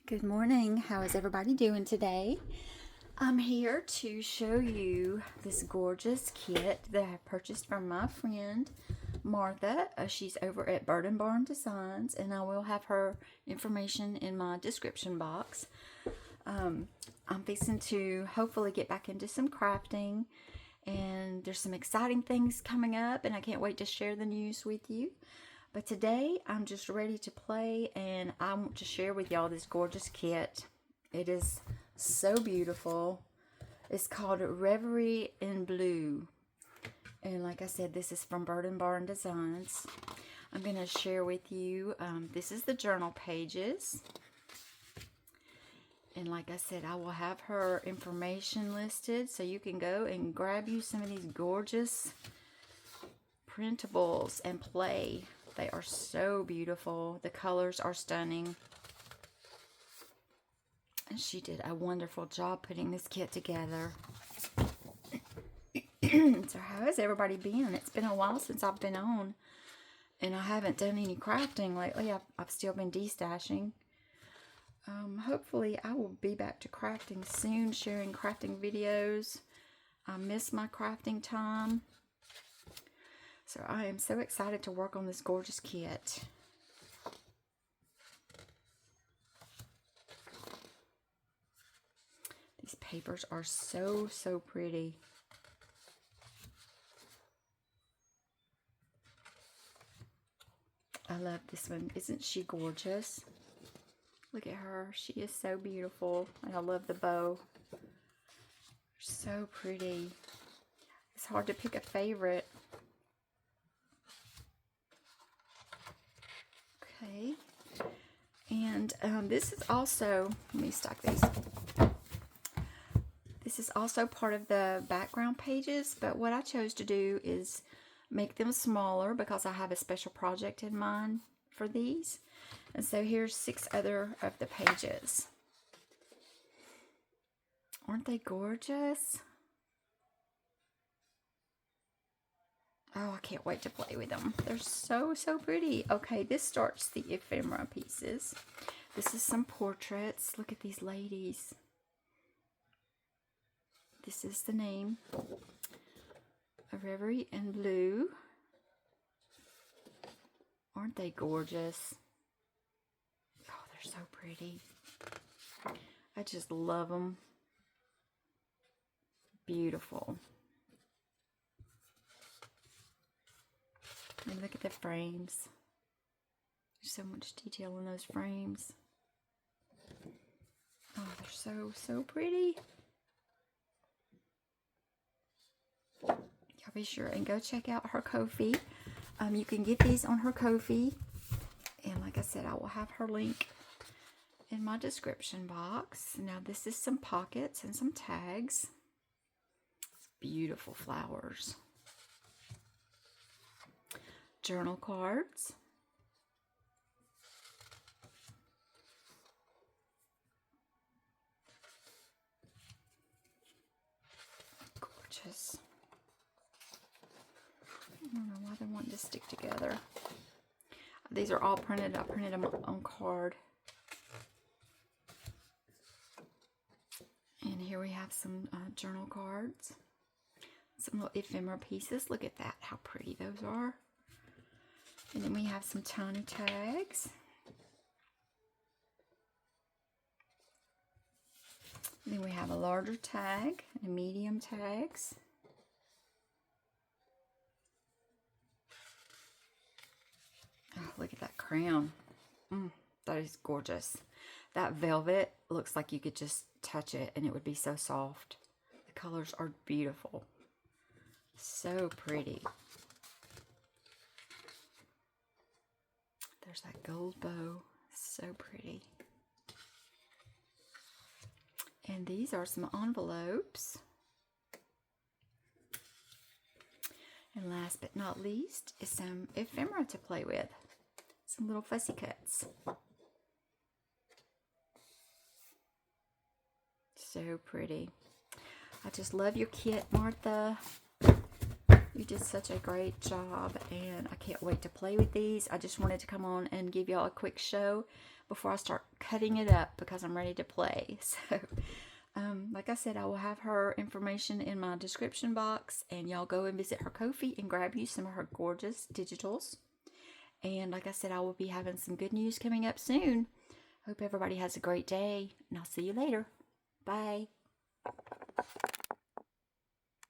Good morning. How is everybody doing today? I'm here to show you this gorgeous kit that I purchased from my friend Martha. She's over at Bleu Designs, and I will have her information in my description box. I'm fixing to hopefully get back into some crafting, and there's some exciting things coming up, and I can't wait to share the news with you. But today, I'm just ready to play, and I want to share with y'all this gorgeous kit. It is so beautiful. It's called Reverie in Blue. And like I said, this is from Bleu Designs. I'm going to share with you, this is the journal pages. And like I said, I will have her information listed so you can go and grab you some of these gorgeous printables and play. They are so beautiful. The colors are stunning. And she did a wonderful job putting this kit together. So how has everybody been? It's been a while since I've been on. And I haven't done any crafting lately. I've still been destashing. Hopefully I will be back to crafting soon, sharing crafting videos. I miss my crafting time. So I am so excited to work on this gorgeous kit. These papers are so pretty. I love this one. Isn't she gorgeous? Look at her. She is so beautiful. And I love the bow. So pretty. It's hard to pick a favorite. Okay, and this is also, let me stack these. This is also part of the background pages, but what I chose to do is make them smaller because I have a special project in mind for these. And so here's 6 other of the pages. Aren't they gorgeous? Oh, I can't wait to play with them. They're so pretty. Okay, this starts the ephemera pieces. This is some portraits. Look at these ladies. This is the name. Reverie in Blue. Aren't they gorgeous? Oh, they're so pretty. I just love them. Beautiful. And look at the frames. There's so much detail in those frames. Oh, they're so pretty. Y'all be sure and go check out her Ko-fi. You can get these on her Ko-fi. And like I said, I will have her link in my description box. Now this is some pockets and some tags. It's beautiful flowers. Journal cards. Gorgeous. I don't know why they want to stick together. These are all printed. I printed them on card. And here we have some journal cards. Some little ephemera pieces. Look at that, how pretty those are. And then we have some tiny tags. And then we have a larger tag and medium tags. Oh, look at that crown. That is gorgeous. That velvet looks like you could just touch it and it would be so soft. The colors are beautiful. So pretty. There's that gold bow. So pretty. And these are some envelopes. And last but not least is some ephemera to play with. Some little fussy cuts. So pretty. I just love your kit, Martha. You did such a great job, and I can't wait to play with these. I just wanted to come on and give y'all a quick show before I start cutting it up because I'm ready to play. So, like I said, I will have her information in my description box, and y'all go and visit her Ko-fi and grab you some of her gorgeous digitals. And like I said, I will be having some good news coming up soon. Hope everybody has a great day, and I'll see you later. Bye.